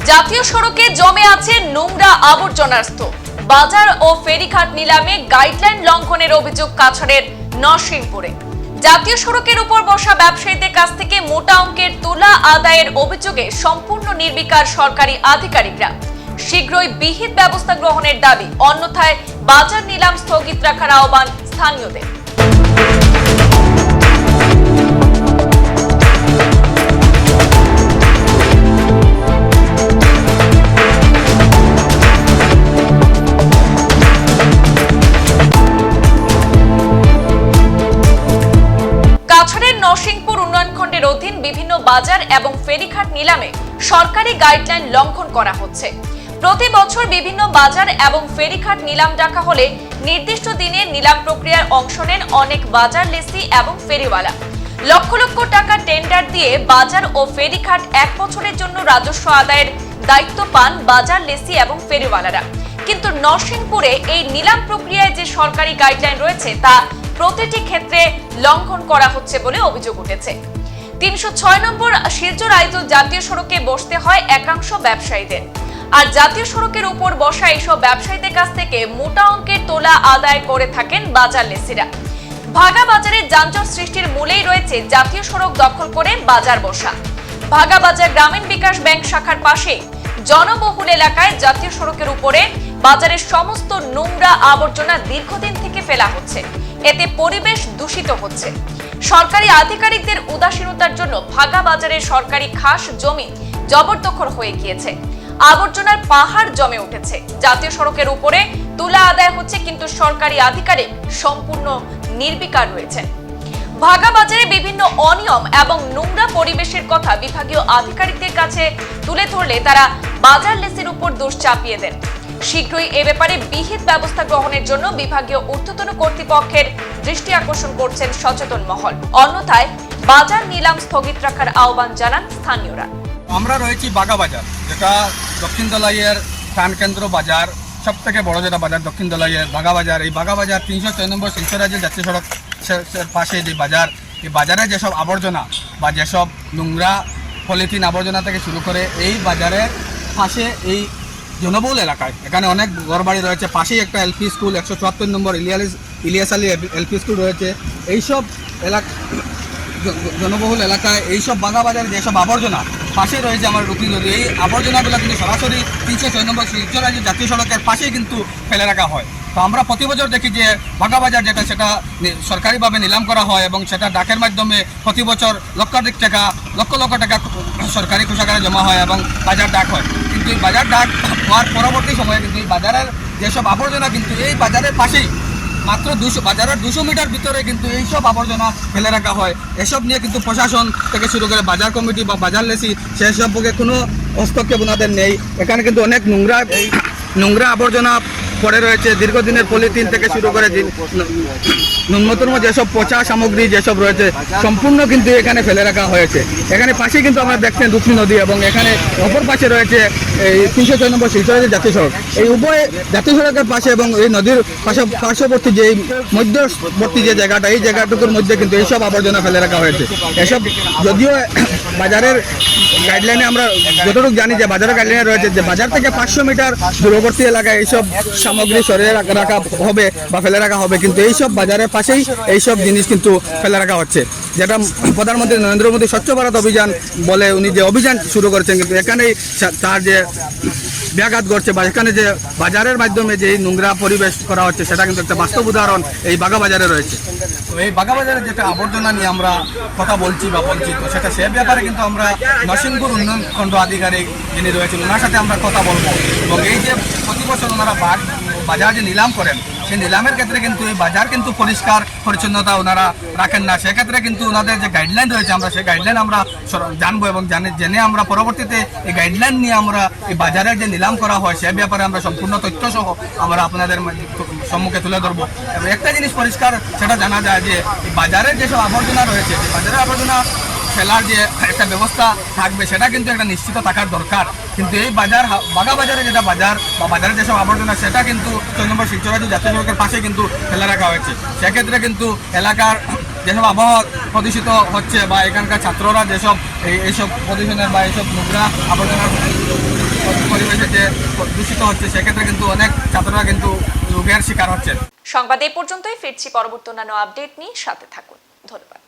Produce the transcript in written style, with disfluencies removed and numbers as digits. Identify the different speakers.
Speaker 1: জাতীয় সড়কে জমে আছে নোংরা আবর্জনার স্তূপ। বাজার ও ফেরিঘাট নিলামে গাইডলাইন লঙ্ঘনের অভিযোগ কাছাড়ের নরসিংপুরে। জাতীয় সড়কের উপর বসা ব্যবসায়ীদের কাছ থেকে মোটা অঙ্কের তুলা আদায়ের অভিযোগে সম্পূর্ণ নির্বিকার সরকারি আধিকারিকরা। শীঘ্রই বিহিত ব্যবস্থা গ্রহণের দাবি, অন্যথায় বাজার নিলাম স্থগিত রাখার আহ্বান স্থানীয়দের। নরসিংপুর উন্নয়ন খণ্ডের অধীন বিভিন্ন বাজার এবং ফেরিঘাট নিলামে সরকারি গাইডলাইন লঙ্ঘন করা হচ্ছে। প্রতি বছর বিভিন্ন বাজার এবং ফেরিঘাট নিলাম ডাকা হলে নির্দিষ্ট দিনে নিলাম প্রক্রিয়ার অংশ নেন অনেক বাজার লেসি এবং ফেরিওয়ালা। লক্ষ লক্ষ টাকা টেন্ডার দিয়ে বাজার ও ফেরিঘাট এক বছরের জন্য রাজস্ব আদায়ের দায়িত্ব পান বাজার লেসি এবং ফেরিওয়ালারা। কিন্তু নরসিংপুরে এই নিলাম প্রক্রিয়ায় যে সরকারি গাইডলাইন রয়েছে তা প্রতিটি ক্ষেত্রে লঙ্ঘন করা হচ্ছে বলে অভিযোগ উঠেছে। ৩০৬ নম্বর শিলচর আইজল জাতীয় সড়কে বসতে হয় একাংশ ব্যবসায়ীদের, আর জাতীয় সড়কের উপর বসা এইসব ব্যবসায়ীদের কাছ থেকে মোটা অঙ্কের তোলা আদায় করে থাকেন বাজার লেসিরা। ভাগা বাজারের যানজট সৃষ্টির মূলেই রয়েছে জাতীয় সড়ক দখল করে বাজার বসা। ভাগা বাজার গ্রামীণ বিকাশ ব্যাংক শাখার পাশে জনবহুল এলাকায় জাতীয় সড়কের উপরে বাজারের সমস্ত নোংরা আবর্জনা দীর্ঘদিন থেকে ফেলা হচ্ছে। এতে পরিবেশ দূষিত হচ্ছে। সরকারি আধিকারিকদের উদাসীনতার জন্য ভাগা বাজারের সরকারি খাস জমি জবরদখল হয়ে গিয়েছে। আবর্জনার পাহাড় জমে উঠেছে। জাতীয় সড়কের উপরে তুলা আদায় হচ্ছে, কিন্তু সরকারি আধিকারিক সম্পূর্ণ নির্বিকার রয়েছেন। ভাগা বাজারে বিভিন্ন অনিয়ম এবং নোংরা পরিবেশের কথা বিভাগীয় আধিকারিকদের কাছে তুলে ধরলে তারা বাজার লেসির উপর দোষ চাপিয়ে দেন। শীঘ্রই এ ব্যাপারে বিহিত ব্যবস্থা গ্রহণের জন্য বিভাগীয় ঊর্ধ্বতন কর্তৃপক্ষের দৃষ্টি আকর্ষণ করছেন সচেতন মহল, অন্যথায় বাজার নিলাম স্থগিত রাখার আহ্বান জানান স্থানীয়রা।
Speaker 2: আমরা রয়েছি বাগা বাজার, যেটা দক্ষিণ দলাইয়ের প্রাণকেন্দ্র বাজার, সব থেকে বড় যেটা বাজার দক্ষিণ দলাইয়ের বাগা বাজার। এই বাগা বাজার ৩০৬ নম্বর শিলচর আইজল জাতীয় সড়ক পাশে যে বাজার, এই বাজারে যেসব আবর্জনা বা যেসব নোংরা পলিথিন আবর্জনা থেকে শুরু করে এই বাজারের পাশে এই জনবহুল এলাকায়, এখানে অনেক ঘরবাড়ি রয়েছে, পাশেই একটা এলপি স্কুল ১৭৪ নম্বর ইলিয়াস আলী এলপি স্কুল রয়েছে। এইসব এলাকা জনবহুল এলাকায় এইসব বাগা বাজারে যেসব আবর্জনা পাশে রয়েছে আমার রুকনি নদী, এই আবর্জনাগুলো কিন্তু সরাসরি ৩০৬ নম্বর শিলচর আইজল জাতীয় সড়কের পাশেই কিন্তু ফেলে রাখা হয়। তো আমরা প্রতি বছর দেখি যে ভাগা বাজার যেটা সেটা সরকারিভাবে নিলাম করা হয় এবং সেটা ডাকের মাধ্যমে প্রতি বছর লক্ষাধিক টাকা লক্ষ লক্ষ টাকা সরকারি কোষাগারে জমা হয় এবং বাজার ডাক হয়। কিন্তু এই বাজার ডাক হওয়ার পরবর্তী সময়ে কিন্তু এই বাজারের যেসব আবর্জনা কিন্তু এই বাজারের পাশেই মাত্র বাজারের ২০০ মিটার ভিতরে কিন্তু এইসব আবর্জনা ফেলে রাখা হয়। এসব নিয়ে কিন্তু প্রশাসন থেকে শুরু করে বাজার কমিটি বা বাজার লেসি সে সম্পর্কে কোনো হস্তক্ষেপ ওনাদের নেই। এখানে কিন্তু অনেক নোংরা আবর্জনা পড়ে রয়েছে, দীর্ঘদিনের পলিথিন থেকে শুরু করে ন্যূনতম যেসব পচা সামগ্রী যেসব রয়েছে সম্পূর্ণ কিন্তু এখানে ফেলে রাখা হয়েছে। এখানে পাশে কিন্তু আমরা দেখছেন রুকনি নদী এবং এখানে অপর পাশে রয়েছে এই ৩০৬ নম্বর শিলচর আইজল জাতীয় সড়ক। এই উভয় জাতীয় সড়কের পাশে এবং এই নদীর পার্শ্ববর্তী যে মধ্যবর্তী যে জায়গাটা, এই জায়গাটুকুর মধ্যে কিন্তু এইসব আবর্জনা ফেলে রাখা হয়েছে। এসব যদিও বাজারের গাইডলাইনে আমরা যতটুকু জানি যে বাজারের গাইডলাইনে রয়েছে যে বাজার থেকে ৫০০ মিটার দূরবর্তী এলাকায় এইসব সামগ্রী সরিয়ে রাখা হবে বা ফেলে রাখা হবে, কিন্তু এইসব বাজারের পাশেই এইসব জিনিস কিন্তু ফেলে রাখা হচ্ছে। যেটা প্রধানমন্ত্রী নরেন্দ্র মোদী স্বচ্ছ ভারত অভিযান বলে উনি যে অভিযান শুরু করেছেন, কিন্তু এখানেই তার যে ব্যাঘাত ঘটছে বা এখানে যে বাজারের মাধ্যমে যে নোংরা পরিবেশ করা হচ্ছে সেটা কিন্তু একটা বাস্তব উদাহরণ এই বাগা বাজারে রয়েছে। তো এই বাগা বাজারে যেটা আবর্জনা নিয়ে আমরা কথা বলছি তো সেটা সে ব্যাপারে কিন্তু আমরা নরসিংপুর উন্নয়ন খণ্ড আধিকারিক যিনি রয়েছেন ওনার সাথে আমরা কথা বলবো। এবং এই যে প্রতি বছর ওনারা বাজার যে নিলাম করেন সেই নিলামের ক্ষেত্রে কিন্তু এই বাজার কিন্তু পরিষ্কার পরিচ্ছন্নতা ওনারা রাখেন না। সেক্ষেত্রে কিন্তু ওনাদের যে গাইডলাইন রয়েছে আমরা সেই গাইডলাইন আমরা জানবো এবং জেনে আমরা পরবর্তীতে এই গাইডলাইন নিয়ে আমরা এই বাজারের যে নিলাম করা হয় সে ব্যাপারে আমরা সম্পূর্ণ তথ্য সহ আমরা আপনাদের সম্মুখে তুলে ধরবো। এবং একটা জিনিস পরিষ্কার সেটা জানা যায় যে বাজারের যেসব আবর্জনা রয়েছে, বাজারের আবর্জনা ফেলার যে একটা ব্যবস্থা থাকবে সেটা কিন্তু একটা নিশ্চিত থাকার দরকার। কিন্তু এই বাগা বাজারে যেটা বাজার বা বাজারে যেসব আবর্জনা সেটা কিন্তু ৬ নম্বর শিলচর আইজল জাতীয় সড়কের পাশে কিন্তু ফেলে রাখা হয়েছে। সেক্ষেত্রে কিন্তু এলাকার যেসব আবহাওয়া প্রদূষিত হচ্ছে বা এখানকার ছাত্ররা যেসব এইসব প্রদূষণের বা এইসব নোংরা আবর্জনার দূষিত হচ্ছে, সেক্ষেত্রে কিন্তু অনেক ছাত্ররা কিন্তু রোগের শিকার হচ্ছে।
Speaker 1: সংবাদ এই পর্যন্তই, ফিরছি পরবর্তী অন্যান্য আপডেট নিয়ে, সাথে থাকুন। ধন্যবাদ।